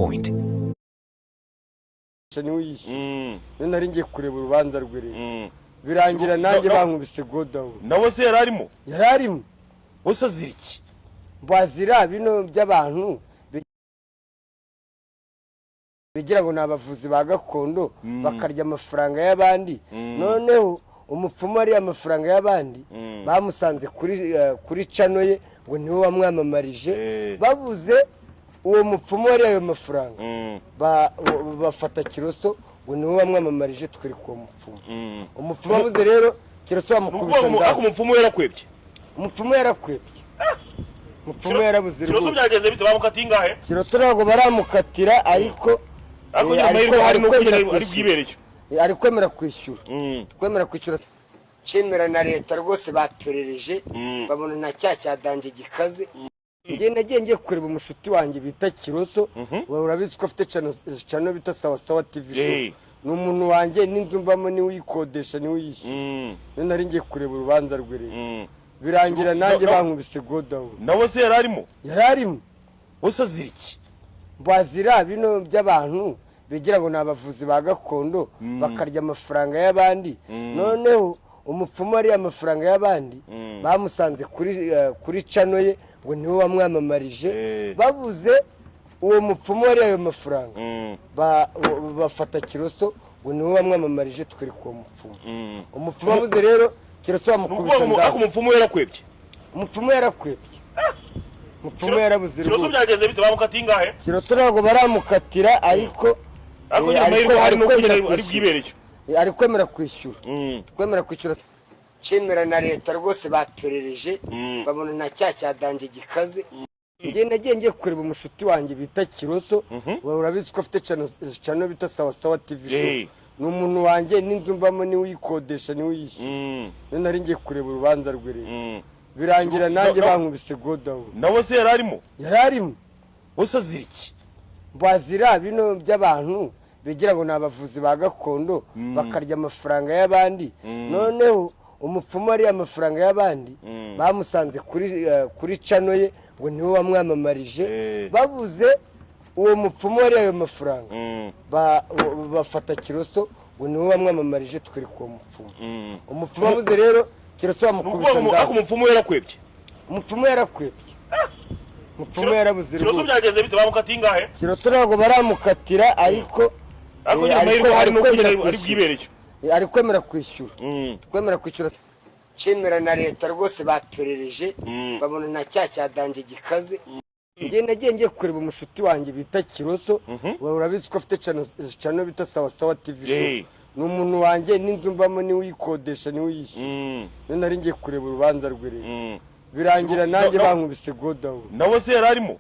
point. nari ngiye kureba urubanza rwe rero birangira nanjye bankubise godawu nawe se yararimo bose azira iki bazira bino by'abantu bigira ngo nabavuzi ba gakondo bakarya amafaranga y'abandi noneho umupfumu ari amafaranga y'abandi bamusanze kuri chano ye ngo niwe wamwamamarije babuze uwo mupfumu ari ayo mafaranga bafata Kiroso ngo niwe wamwamamarije twiri ku mupfumu umupfumu abuze rero Kiroso bamukubita ndako umupfumu yarakwebye umupfumu yarabuze Kiroso byageze bite bamukatiye ingahe Kiroso ntabwo baramukatira ariko ari kwemera kwishyura cemera na leta rwose baperereje babona nta cyaha cyadange gikaze nagiye ngiye kureba umushuti wanjye bita Kiroso urabizi ko afite chano bita Sawa TV show ni umuntu wanjye n'inzu mbamo niwe uyikodesha niwe uyishyura nari ngiye kureba urubanza rwe rero birangira nanjye bankubise godawu nawe se yararimo bose azira iki bazira bino by'abantu bigira ngo nabavuzi ba gakondo bakarya amafaranga y'abandi noneho umupfumu ari amafaranga y'abandi bamusanze kuri chano ye ngo niwe wamwamamarije babuze uwo mupfumu ari ayo mafaranga bafata Kiroso ngo niwe wamwamamarije twiri ku mupfumu umupfumu abuze rero Kiroso bamukubita ndako umupfumu yarakwebye umupfumu yarabuze Kiroso byageze bite bamukatiye ingahe Kiroso ntabwo baramukatira ariko ari kwemera kwishyura cemera na leta rwose baperereje babona nta cyaha cyadange gikaze nagiye ngiye kureba umushuti wanjye bita Kiroso urabizi ko afite chano bita Sawa TV show ni umuntu wanjye n'inzu mbamo niwe uyikodesha niwe uyishyura nari ngiye kureba urubanza rwe rero birangira nanjye bankubise godawu nawe se yararimo bose azira iki bazira bino by'abantu bigira ngo nabavuzi ba gakondo bakarya amafaranga y'abandi noneho umupfumu ari amafaranga y'abandi bamusanze kuri chano ye ngo niwe wamwamamarije babuze uwo mupfumu ari ayo mafaranga bafata Kiroso ngo niwe wamwamamarije twiri ku mupfumu umupfumu abuze rero Kiroso bamukubita ndako umupfumu yarakwebye umupfumu yarabuze Kiroso byageze bite bamukatiye ingahe Kiroso ntabwo baramukatira ariko ari kwemera kwishyura cemera na leta rwose baperereje babona nta cyaha cyadange gikaze nagiye ngiye kureba umushuti wanjye bita Kiroso urabizi ko afite chano bita Sawa TV show ni umuntu wanjye n'inzu mbamo niwe uyikodesha niwe uyishyura nari ngiye kureba urubanza rwe rero birangira nanjye bankubise godawu nawe se yararimo